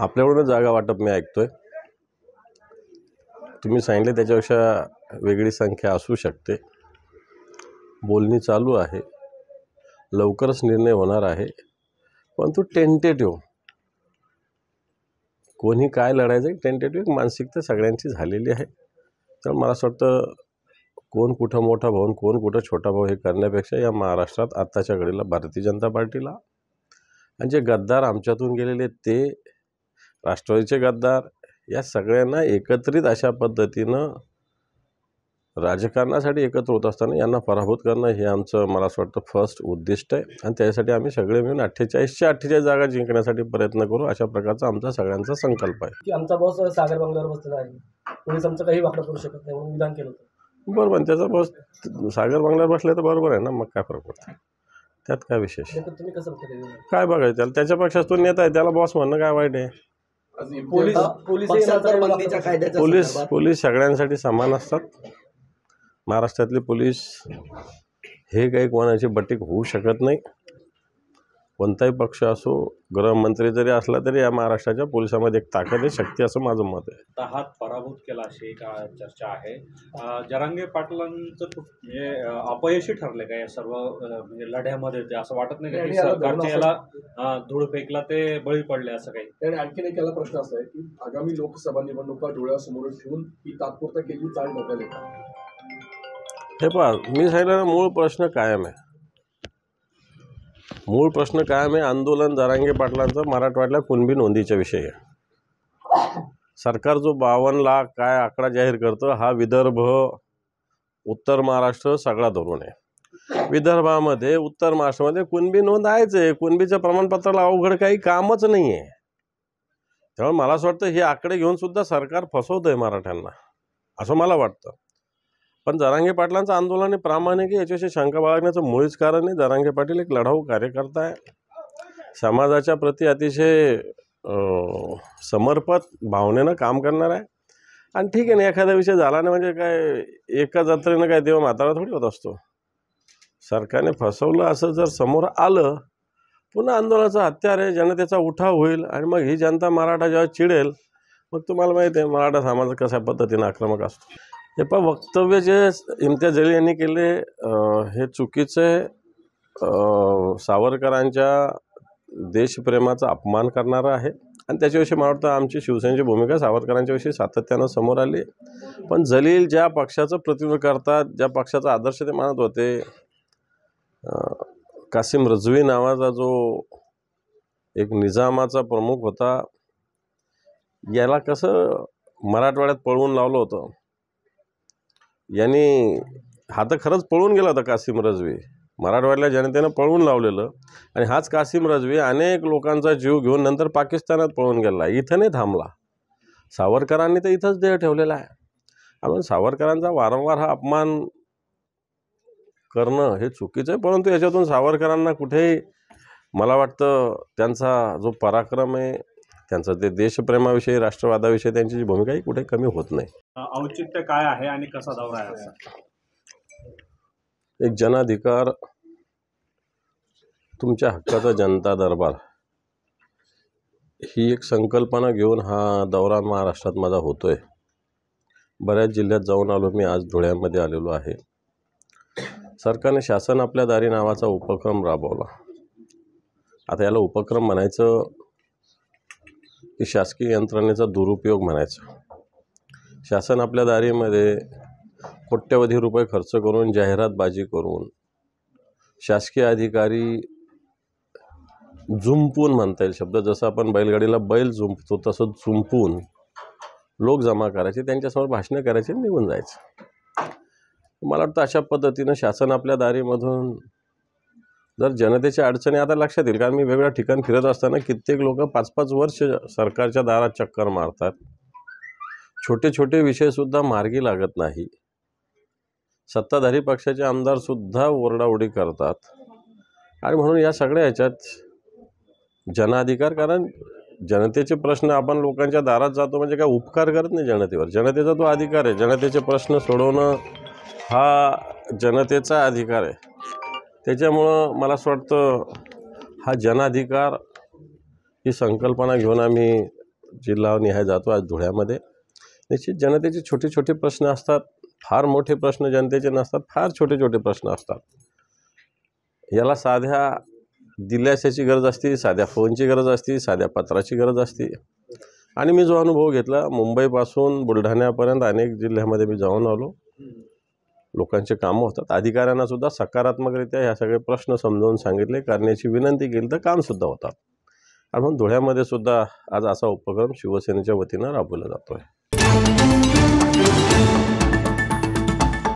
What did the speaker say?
आपल्याकडूनच जागा वाटप मी ऐकतोय. तुम्ही सांगितले त्याच्यापेक्षा वेगळी संख्या असू शकते. बोलणी चालू आहे, लवकरच निर्णय होणार आहे. परंतु टेंटेटिव्ह कोणी काय लढायचं टेंटेटिव्ह मानसिकता सगळ्यांची झालेली आहे. तर मला असं वाटतं कोण कुठं मोठा भाऊ कोण कुठं छोटा भाऊ हे करण्यापेक्षा या महाराष्ट्रात आत्ताच्या घडीला भारतीय जनता पार्टीला आणि जे गद्दार आमच्यातून गेलेले ते राष्ट्रवादीचे गद्दार या सगळ्यांना एकत्रित अशा पद्धतीनं राजकारणासाठी एकत्र होत असताना यांना पराभूत करणं हे आमचं मला असं वाटतं फर्स्ट उद्दिष्ट आहे. आणि त्यासाठी आम्ही सगळे मिळून 48च्या 48 जागा जिंकण्यासाठी प्रयत्न करू अशा प्रकारचा आमचा सगळ्यांचा संकल्प आहे. की आमचा बॉस सागर बंगल्यावर बसलेला आहे, पोलीस आमचं काही वाकडं करू शकत नाही म्हणून विधान केलं होतं. बरोबर, त्याचा बॉस सागर बंगल्यावर बसले तर बरोबर आहे ना, मग काय फरक पडतो त्यात, काय विशेष तुम्ही कसं बघता? काय बघायचं त्याला, त्याच्या पक्षात तो नेता आहे त्याला बॉस म्हणणं काय वाईट आहे? पोलीस सगळ्यांसाठी समान असतात. महाराष्ट्रातले पोलीस हे काही कोणाची बटीक होऊ शकत नाही. कोणताही पक्ष असो, गृहमंत्री जरी असला तरी या महाराष्ट्राच्या पोलिसामध्ये एक ताकद आहे, शक्ती असं माझं मत आहे. हात पराभूत केला अशी एक चर्चा आहे. जरांगे पाटलांचं म्हणजे अपयशी ठरले का या सर्व म्हणजे लढ्यामध्ये? ते असं वाटत नाही की सरकारच्या याला धूळ फेकला ते बळी पडले असं काही? त्याने आणखीन एक याला प्रश्न असा आहे की आगामी लोकसभा निवडणुका डोळ्यासमोर ठेवून ही तात्पुरता केलेली चाल बदल आहे. हे पहा, मी सांगितलं मूळ प्रश्न कायम आहे. मूळ प्रश्न कायम आहे. आंदोलन जरांगे पाटलांचं मराठवाड्यातल्या कुणबी नोंदीच्या विषयी आहे. सरकार जो 52 लाख काय आकडा जाहीर करतं हा विदर्भ, उत्तर महाराष्ट्र सगळा धरून आहे. विदर्भामध्ये, उत्तर महाराष्ट्रामध्ये कुणबी नोंद आहेच आहे. कुणबीच्या प्रमाणपत्राला अवघड काही कामच नाही आहे. त्यामुळे मला असं वाटतं हे आकडे घेऊन सुद्धा सरकार फसवतं आहे मराठ्यांना, असं मला वाटतं. पण जरांगे पाटलांचं आंदोलन हे प्रामाणिक आहे, याच्याशी शंका बाळगण्याचं मुळीच कारण नाही. जरांगे पाटील एक लढाऊ कार्यकर्ता आहे, समाजाच्या प्रती अतिशय समर्पित भावनेनं काम करणार आहे. आणि ठीक आहे ना, एखादा विषय झाला नाही म्हणजे काय एका जत्रेनं काय देव म्हातारा थोडी होत असतो. सरकारने फसवलं असं जर समोर आलं, पुन्हा आंदोलनाचं हत्यार आहे, जनतेचा उठाव होईल आणि मग ही जनता मराठा जेव्हा चिडेल, मग तुम्हाला माहिती आहे मराठा समाज कशा पद्धतीनं आक्रमक असतो. हे पण वक्तव्य जे इम्तियाज जलील यांनी केले हे चुकीचे, सावरकरांच्या देशप्रेमाचा अपमान करणारा आहे. आणि त्याच्याविषयी मला वाटतं आमची शिवसेनेची भूमिका सावरकरांच्या विषयी सातत्यानं समोर आली. पण जलील ज्या पक्षाचं प्रतिनिधित्व करतात, ज्या पक्षाचा आदर्श ते मानत होते, कासिम रजवी नावाचा जो एक निजामाचा प्रमुख होता, याला कसं मराठवाड्यात पळवून लावलं होतं. यांनी हा तर खरंच पळून गेला होता कासिम रजवी, मराठवाड्यातल्या जनतेनं पळवून लावलेलं. आणि हाच कासिम रजवी अनेक लोकांचा जीव घेऊन नंतर पाकिस्तानात पळून गेला, इथं नाही थांबला. सावरकरांनी तर इथंच देह ठेवलेला आहे. आपण सावरकरांचा वारंवार हा अपमान करणं हे चुकीचं आहे. परंतु याच्यातून सावरकरांना कुठेही मला वाटतं त्यांचा जो पराक्रम आहे, त्यांचं ते देशप्रेमाविषयी, राष्ट्रवादाविषयी त्यांची जी भूमिका ही कुठे कमी होत नाही. औचित्य काय आहे आणि कसा दौरा आहे? एक जनाधिकार, तुमच्या हक्काचा जनता दरबार ही एक संकल्पना घेऊन हा दौरा महाराष्ट्रात माझा होतोय. बऱ्याच जिल्ह्यात जाऊन आलो मी, आज धुळ्यामध्ये आलेलो आहे. सरकारने शासन आपल्या दारी नावाचा उपक्रम राबवला. आता याला उपक्रम म्हणायचं की शासकीय यंत्रणेचा दुरुपयोग म्हणायचं. शासन आपल्या दारीमध्ये कोट्यवधी रुपये खर्च करून, जाहिरातबाजी करून, शासकीय अधिकारी जुंपून म्हणता येईल शब्द, जसं आपण बैलगाडीला बैल जुंपतो तसं जुंपून लोक जमा करायचे, त्यांच्यासमोर भाषणं करायचे, निघून जायचं. मला वाटतं अशा पद्धतीनं शासन आपल्या दारीमधून जर जनतेच्या अडचणी आता लक्षात येईल, कारण मी वेगवेगळ्या ठिकाणी फिरत असताना कित्येक लोक 5-5 वर्ष सरकारच्या दारात चक्कर मारतात. छोटे छोटे विषयसुद्धा मार्गी लागत नाही. सत्ताधारी पक्षाचे आमदारसुद्धा ओरडाओरडी करतात. आणि म्हणून या सगळ्या ह्याच्यात जनाधिकार, कारण जनतेचे प्रश्न आपण लोकांच्या दारात जातो म्हणजे काय उपकार करत नाही जनतेवर. जनतेचा तो अधिकार आहे, जनतेचे प्रश्न सोडवणं हा जनतेचा अधिकार आहे. त्याच्यामुळं मला असं वाटतं हा जनाधिकार ही संकल्पना घेऊन आम्ही जिल्हानिहाय जातो आज धुळ्यामध्ये. निश्चित जनतेचे छोटे छोटे प्रश्न असतात, फार मोठे प्रश्न जनतेचे नसतात, फार छोटे छोटे प्रश्न असतात. याला साध्या दिल्याशाची गरज असते, साध्या फोनची गरज असते, साध्या पत्राची गरज असते. आणि मी जो अनुभव घेतला मुंबईपासून बुलढाण्यापर्यंत अनेक जिल्ह्यामध्ये मी जाऊन आलो. लोकांचे कामं होतात, अधिकाऱ्यांना सुद्धा सकारात्मकरित्या ह्या सगळे प्रश्न समजावून सांगितले, करण्याची विनंती केली तर कामसुद्धा होतात. आणि म्हणून धुळ्यामध्ये सुद्धा आज असा उपक्रम शिवसेनेच्या वतीनं राबवला जातो आहे.